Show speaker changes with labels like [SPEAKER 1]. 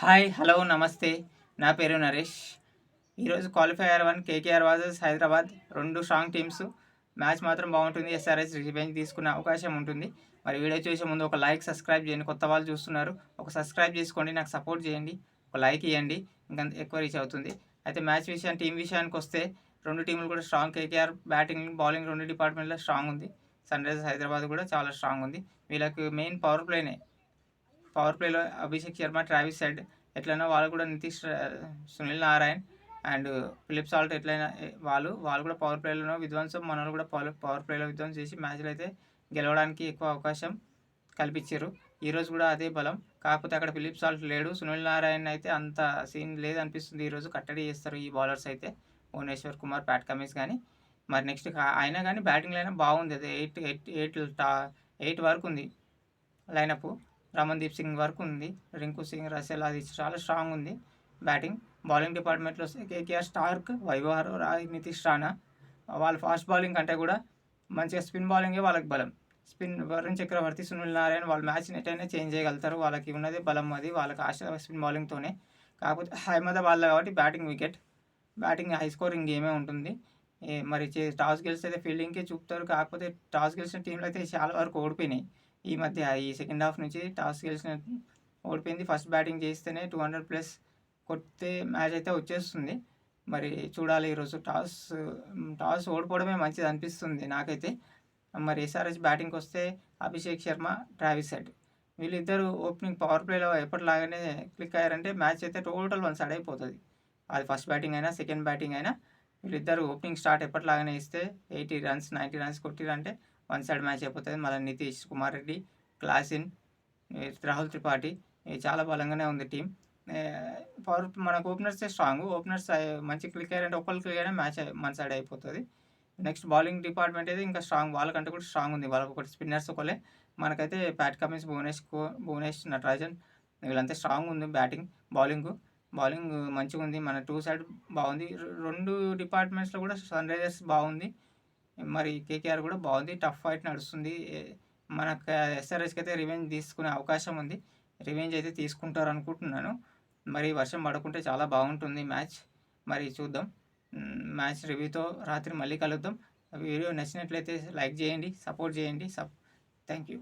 [SPEAKER 1] Hi, hello, నమస్తే. నా పేరు నరేష్. ఈరోజు qualifier 1 KKR versus Hyderabad. 2 strong teams. Match మాత్రం బాగుంటుంది. ఎస్ఆర్హెచ్ రివెంజ్ తీసుకునే అవకాశం ఉంటుంది. మరి వీడియో చూసే ముందు ఒక లైక్, సబ్స్క్రైబ్ చేయండి. కొత్త వాళ్ళు చూస్తున్నారు, ఒక సబ్స్క్రైబ్ చేసుకోండి, నాకు సపోర్ట్ చేయండి, ఒక లైక్ ఇవ్వండి, ఇంకా ఎక్కువ రీచ్ అవుతుంది. అయితే మ్యాచ్ టీం విషయానికి వస్తే రెండు టీంలు కూడా స్ట్రాంగ్. కేకేఆర్ బ్యాటింగ్, బౌలింగ్ రెండు డిపార్ట్మెంట్లో స్ట్రాంగ్ ఉంది. సన్ రైజర్స్ హైదరాబాద్ కూడా చాలా స్ట్రాంగ్ ఉంది. వీళ్ళకి మెయిన్ పవర్ ప్లేలో అభిషేక్ శర్మ, ట్రావిస్ హెడ్ ఎట్లయినా వాళ్ళు కూడా Nitish, Sunil Narayan and Philip Salt ఎట్లయినా వాళ్ళు కూడా పవర్ ప్లేలో విధ్వంసం, మనోళ్ళు కూడా పవర్ ప్లేలో విధ్వంసం చేసి మ్యాచ్లో అయితే గెలవడానికి ఎక్కువ అవకాశం కల్పించారు. ఈరోజు కూడా అదే బలం. కాకపోతే అక్కడ ఫిలిప్ సాల్ట్ లేడు. సునీల్ నారాయణ్ అయితే అంత సీన్ లేదనిపిస్తుంది. ఈరోజు కట్టడి చేస్తారు ఈ బౌలర్స్ అయితే, భువనేశ్వర్ కుమార్, ప్యాట్ కమిన్స్ కానీ. మరి నెక్స్ట్ అయినా కానీ బ్యాటింగ్లో అయినా బాగుంది. అది 8 వరకు ఉంది లైనప్. రమన్దీప్ సింగ్ వరకు ఉంది, రింకు సింగ్, రసెల్, అది చాలా స్ట్రాంగ్ ఉంది బ్యాటింగ్. బౌలింగ్ డిపార్ట్మెంట్లో వస్తే కేకేఆర్ స్టార్క్, వైభవ్ రాయ్, నితీష్ రాణా. వాళ్ళు ఫాస్ట్ బౌలింగ్ కంటే కూడా మంచిగా స్పిన్ బౌలింగే వాళ్ళకి బలం. వరుణ్ చక్రవర్తి, సునీల్ నారాయణ్ వాళ్ళు మ్యాచ్ని ఎటైనా చేంజ్ చేయగలుగుతారు. వాళ్ళకి ఉన్నదే బలం, అది వాళ్ళకి ఆశ స్పిన్ బౌలింగ్తోనే. కాకపోతే అహ్మదాబాద్ వాళ్ళు కాబట్టి బ్యాటింగ్ హై స్కోరింగ్ గేమే ఉంటుంది. మరి టాస్ గెలిస్తే ఫీల్డింగ్కే చూపుతారు. కాకపోతే టాస్ గెలిచిన టీంలు అయితే చాలా వరకు ఓడిపోయినాయి ఈ మధ్య. ఈ సెకండ్ హాఫ్ నుంచి టాస్ గెలిచిన ఓడిపోయింది. ఫస్ట్ బ్యాటింగ్ చేస్తేనే 200+ కొడితే మ్యాచ్ అయితే వచ్చేస్తుంది. మరి చూడాలి ఈరోజు. టాస్ ఓడిపోవడమే మంచిది అనిపిస్తుంది నాకైతే. మరి ఎస్ఆర్హెచ్ బ్యాటింగ్కి వస్తే అభిషేక్ శర్మ, ట్రావిస్ హెడ్ వీళ్ళిద్దరు ఓపెనింగ్ పవర్ ప్లేలో ఎప్పటిలాగానే క్లిక్ అయ్యారంటే మ్యాచ్ అయితే టోటల్ వన్ సైడ్ అయిపోతుంది. అది ఫస్ట్ బ్యాటింగ్ అయినా సెకండ్ బ్యాటింగ్ అయినా వీళ్ళిద్దరు ఓపెనింగ్ స్టార్ట్ ఎప్పటిలాగానే ఇస్తే 80 రన్స్ 90 రన్స్ కొట్టిరంటే వన్ సైడ్ మ్యాచ్ అయిపోతుంది. మళ్ళీ నితీష్ కుమార్ రెడ్డి, క్లాసిన్, రాహుల్ త్రిపాఠి చాలా బలంగానే ఉంది టీం. మనకు ఓపెనర్సే స్ట్రాంగ్. ఓపెనర్స్ మంచి క్లిక్ అయ్యారంటే ఒకళ్ళు క్లిక్ అయినా మ్యాచ్ మన సైడ్ అయిపోతుంది. నెక్స్ట్ బౌలింగ్ డిపార్ట్మెంట్ అయితే ఇంకా స్ట్రాంగ్, వాళ్ళకంటే కూడా స్ట్రాంగ్ ఉంది. వాళ్ళకి ఒకటి స్పిన్నర్స్ ఒకలే. మనకైతే ప్యాట్ కమిన్స్, భువనేష్, నటరాజన్ వీళ్ళంతా స్ట్రాంగ్ ఉంది. బౌలింగ్ మంచిగా ఉంది. మన టూ సైడ్ బాగుంది. రెండు డిపార్ట్మెంట్స్లో కూడా సన్ రైజర్స్ బాగుంది. మరి కేకేఆర్ కూడా బాగుంది. టఫ్ ఫైట్ నడుస్తుంది. మనకు ఎస్ఆర్హెచ్కి అయితే రివెంజ్ తీసుకునే అవకాశం ఉంది. రివెంజ్ అయితే తీసుకుంటారు అనుకుంటున్నాను. మరి వర్షం పడకుంటే చాలా బాగుంటుంది మ్యాచ్. మరి చూద్దాం. మ్యాచ్ రివ్యూతో రాత్రి మళ్ళీ కలుద్దాం. వీడియో నచ్చినట్లయితే లైక్ చేయండి, సపోర్ట్ చేయండి. Thank you.